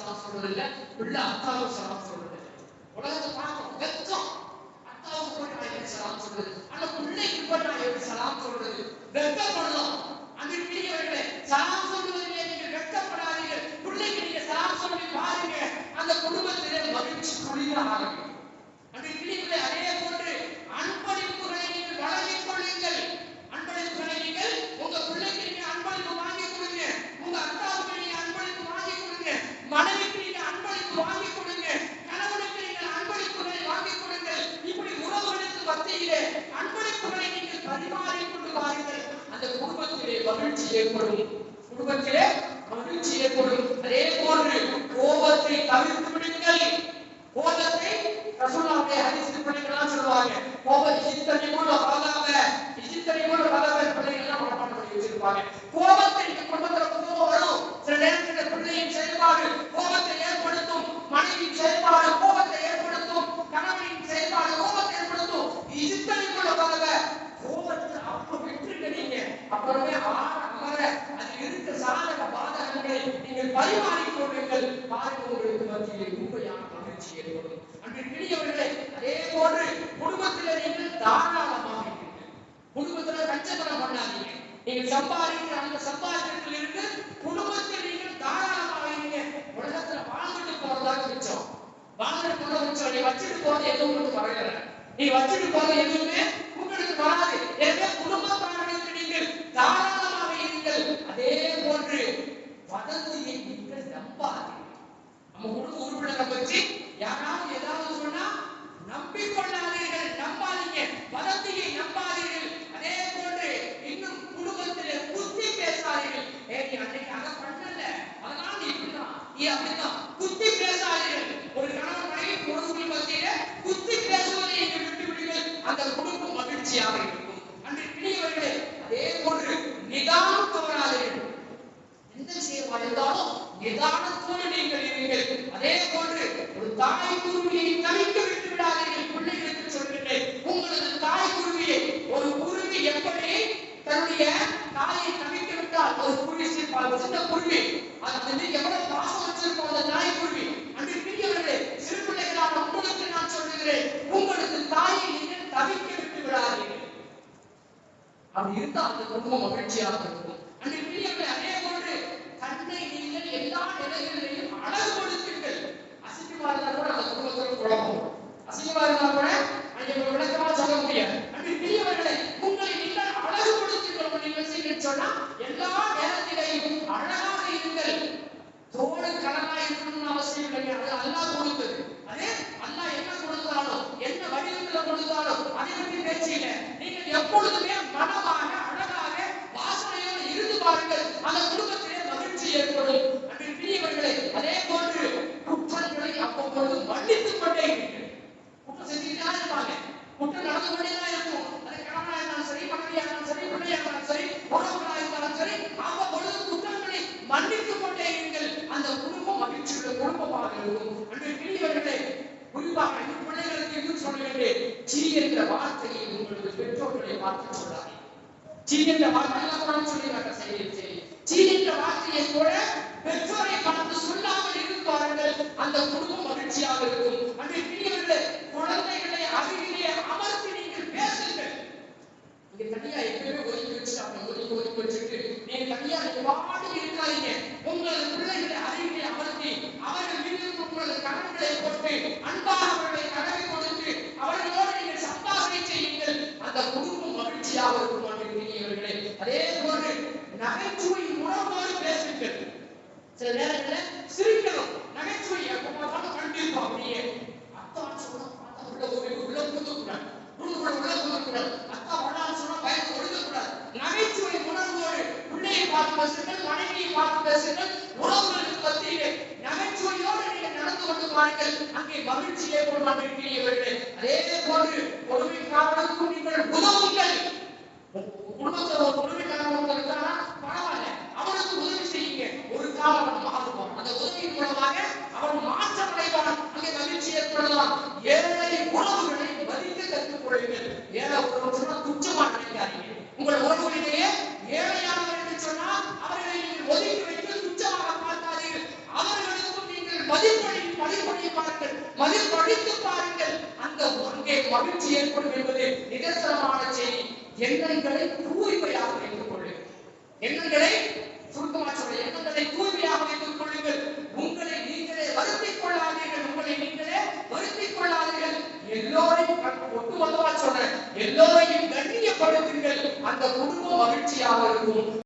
சலாம் சொல்றது இல்ல, பிள்ளை அத்தாவுக்கு சலாம் சொல்றது இல்ல. உலகத்தை பார்க்கணும், வெக்கம். அத்தாவுக்கு போய் நான் எப்படி சலாம் சொல்றது, ஆனா பிள்ளைக்கு போய் நான் எப்படி சலாம் சொல்றது, வெக்கப்படலாம். அன்பிற்குரியவர்களே, சலாம் சொல்வதிலே நீங்கள் வெக்கப்படாதீர்கள். பிள்ளைக்கு நீங்க சலாம் சொல்லி பாருங்க, அந்த குடும்பத்திலே மகிழ்ச்சி குளிர ஆரம்பிக்கும். அன்பிற்குரியவர்களே, அதே போன்று அன்பளிப்புகளை நீங்கள் வழங்கிக் கொள்ளுங்கள். அன்பளிப்புகளை நீங்கள் உங்க பிள்ளைக்கு நீங்க அன்பளிப்பு வாங்கி கொடுங்க, உங்க அத்தாவுக்கு நீங்க அன்பளிப்பு வாங்கி கொடுங்க, மனைவிக்கு நீங்க அன்பளிப்பு வாங்கி கொடுங்க, கணவனுக்கு நீங்கள் அன்பளிப்புகளை வாங்கி கொடுங்கள். இப்படி உறவுகளுக்கு மத்தியிலே அன்பளிப்புகளை நீங்கள் பரிமாறிக்கொண்டு வாருங்கள். அந்த குடும்பத்திலே மகிழ்ச்சி ஏற்படும், குடும்பத்திலே மகிழ்ச்சி ஏற்படும். அதே போன்று கோபத்தை தவிர்த்து விடுங்கள். கோபத்தை ரசூலுல்லாஹி ஹதீஸில் பிள்ளைகள்லாம் சொல்லுவாங்க, கோபத்தை இத்தனையோடு அழகாக இத்தனையோடு அழகாக பிள்ளைகள்லாம் மனப்பாடம் பண்ணி வச்சிருப்பாங்க. கோபத்தை குடும்பத்துல கோபம் வரும். சில நேரத்தில் பிள்ளையின் செயல்பாடு கோபத்தை ஏற்படுத்தும், மனைவியின் செயல்பாடு கோபத்தை ஏற்படுத்தும், கணவனின் செயல்பாடு கோபத்தை ஏற்படுத்தும். இத்தனையோடு அழகாக கோபத்தை அப்ப விட்டுருங்க. நீங்க அப்புறமே அமர அது இருக்க சாதக பாதகங்களை நீங்கள் பரிமாறிக் கொள்ளுங்கள். பாருங்க, உங்களுக்கு மத்தியிலே உண்மையான மகிழ்ச்சி ஏற்படும். அன்பிற்குரியவர்களே, அதே போன்று குடும்பத்திலே நீங்கள் தாராளமாக இருங்கள். குடும்பத்துல கஞ்சத்தனம் பண்ணாதீங்க. நீங்கள் சம்பாதிக்கிற அந்த சம்பாதிக்கிறதுல இருந்து குடும்பத்தில் நீங்கள் தாராளமாக இருங்க. உலகத்துல வாழ்ந்துட்டு போறதாக மிச்சம், வாழ்ந்துட்டு போறது மிச்சம். நீ வச்சுட்டு போறது எதுவும் உங்களுக்கு வரல, நீ வச்சுட்டு போறது எதுவுமே உங்களுக்கு வராது. எனவே குடும்பத்தார்களுக்கு நீங்கள் தாராளமாக இருங்கள். அதே போன்று வதந்தியை நீங்கள் நம்பாதீர்கள். நம்ம குடும்ப உறுப்பினரை பற்றி யாராவது ஏதாவது சொன்னா நம்பிக்கொள்ளாதீர்கள், நம்பாதீங்க. வதந்தியை நம்பாதீர்கள். அதே போன்று இன்னும் குடும்பத்திலே குத்தி பேசாதீர்கள். நீ அன்னைக்கு அதை பண்ணல, அதனால நீ இப்படிதான், நீ அப்படிதான் குத்தி பேசாதீர்கள். ஒரு கணவன் மனைவி குடும்ப மத்தியிலே குத்தி பேசுவதை நீங்கள் விட்டு விடுங்கள். அந்த குடும்பம் மகிழ்ச்சியாக இருக்கும். அன்பிற்குரியவர்களே, அதே போன்று நிதானம் தவறாதீர்கள். எந்த விஷயமா இருந்தாலும் நிதானத்தோடு நீங்கள் இருங்கள். அதே போன்று ஒரு தாய் குருவியை தவிக்க விட்டு விடாதீர்கள். பிள்ளைகளுக்கு சொல்கிறேன், உங்களது தாய் குருவியை, ஒரு குருவி எப்படி தன்னுடைய தாயை தவிக்க விட்டால், ஒரு குருவி சின்ன குருவி அது எவ்வளவு பாசம் வச்சிருக்கோம் அந்த தாய் குருவி. அன்பிற்குரியவர்களே, சிறு பிள்ளைகளான உங்களுக்கு நான் சொல்லுகிறேன், உங்களது தாயை நீங்கள் தவிக்க விட்டு விடாதீர்கள். அப்படி இருந்தால் அந்த குடும்பம் மகிழ்ச்சியாக இருக்கும். அன்பிற்குரியவர்களே, அதே போன்று தன்னை நீங்கள் எல்லா நிலைகளிலையும் அழகுபடுத்துங்கள். அசிங்கமா இருந்தா கூட அந்த குடும்பத்தில் குழப்பம், அசிங்கமா இருந்தா கூட அங்கே விளக்கமா சொல்ல முடியாது. அன்பிற்குரியவர்களே, உங்களை நீங்கள் அழகுபடுத்திக் நீங்கள் செய்ய சொன்னா எல்லா நேரத்திலையும் அழகாக இருங்கள். தோடு கலனா இருக்கணும்னு அவசியம் இல்லைங்க, அது அல்லாஹ் கொடுத்தது. அதே அல்லாஹ் என்ன கொடுத்தாலும் என்ன வடிவத்தில் கொடுத்தாலும் அதை பற்றி பேச்சில்ல. நீங்கள் எப்பொழுதுமே மனமாக அழகாக வாசனையோடு இருந்து பாருங்கள். அந்த குடும்பத்திலே மகிழ்ச்சி ஏற்படும். அன்பிற்குரியவர்களே, அதே போன்று குற்றங்களை அவ்வப்பொழுது மன்னித்துக் கொண்டே இருக்கிறது. குற்றம் செஞ்சுக்கிட்டே இருப்பாங்க, குற்றம் நடந்து கொண்டேதான் இருக்கும். அது கணவனாக இருந்தாலும் சரி, மனைவியாக இருந்தாலும் சரி, பிள்ளையாக இருந்தாலும் சரி, உறவுகளாக இருந்தாலும் சரி, அவ்வப்பொழுது குற்றங்களை மன்னித்துக் கொண்டே இருங்கள். அந்த குடும்பம் மகிழ்ச்சியுள்ள குடும்பமாக இருக்கும். அன்பிற்குரியவர்களே, குறிப்பாக பிள்ளைகளுக்கு இன்னும் சொல்லுகிறேன், சீ என்ற வார்த்தையை உங்களது பெற்றோர்களை பார்த்து சொல்லாதீர்கள். சீ என்ற வார்த்தையெல்லாம் கூட சொல்லிடுறாங்க. சரி சரி, சீ என்ற வார்த்தையை கூட பெற்றோரை பார்த்து சொல்லாமல் இருப்பார்கள். அந்த குடும்பம் மகிழ்ச்சியாக இருக்கும். அன்பிற்குரியவர்களே, குழந்தைகளை அருகிலே அமர்த்தி நீங்கள் பேசுங்கள். நீங்க தனியா எப்பவுமே ஒதுக்கி வச்சுட்டாங்க, ஒதுக்கி வச்சுட்டு நீங்க தனியா பாடு இருக்காதீங்க. உங்களது பிள்ளைகளை அருகிலே அமர்த்தி அவர்கள் மீது உங்களது கணவர்களை போட்டு அன்பாக அவர்களை கடமை கொடுத்து அவர்களோடு நீங்கள் சம்பாஷணை செய்யுங்கள். அந்த குடும்பம் மகிழ்ச்சியாக இருக்கும். அன்பிற்குரியவர்களே, அதே போன்று நகைச்சுவை உணர்வோடு பேசுங்கள். சில நேரங்களில் சிரிக்கணும், நகைச்சுவை எப்ப கண்டிப்பா அப்படியே அத்தா சொன்னா உள்ள புதுக்கூடாது, உள்ள புதுக்கூடாது, அத்தா வரான்னு சொன்னா பயந்து ஒழுங்கக்கூடாது. நகைச்சுவை உணர்வோடு பிள்ளையை பார்த்து பேசுங்கள், மனைவியை பார்த்து பேசுங்கள். உறவுகளுக்கு மத்தியிலே நகைச்சுவையோடு நீங்கள் நடந்து கொண்டு பாருங்கள். அங்கே மகிழ்ச்சி ஏற்படும். அன்பிற்குரியவர்களே, அதே போன்று பொறுமைக்காரனுக்கும் நீங்கள் உதவுங்கள். குடும்பத்தில் ஒரு பொறுமைக்காரன் இருக்கானா பரவாயில்ல, அவனுக்கு உதவி செய்யுங்க. ஒரு காலம் மாறுவான், அந்த உதவியின் மூலமாக அவன் மாற்றம் அடைவான். அங்கே மகிழ்ச்சி ஏற்படலாம். ஏழை உறவுகளை மதிக்க கற்றுக் கொள்ளுங்கள். ஏழை உறவு சொன்னா துச்சமா நினைக்காதீங்க. உங்கள் உறவுகளிலேயே ஏழையானவர் என்று சொன்னால் அவர்களை நீங்கள் ஒதுக்கி வைத்து துச்சமாக பார்க்காதீர்கள். அவர்களுக்கும் நீங்கள் மதிப்பளித்து பாருங்கள். அங்கே மகிழ்ச்சி ஏற்படும் என்பது நிதர்சனமான செய்தி. எண்ணங்களை தூய்மையாக வைத்துக் கொள்ளுங்கள். எண்ணங்களை சுருக்கமாக சொல்ல, எண்ணங்களை தூய்மையாக வைத்துக் கொள்ளுங்கள். உங்களை நீங்களே வருத்திக் கொள்ளாதீர்கள். உங்களை நீங்களே வருத்திக் கொள்ளாதீர்கள். எல்லோரையும் ஒட்டுமொத்தமாக சொல்றேன், எல்லோரையும் கண்ணியப்படுத்துங்கள். அந்த குடும்பம் மகிழ்ச்சியாக இருக்கும்.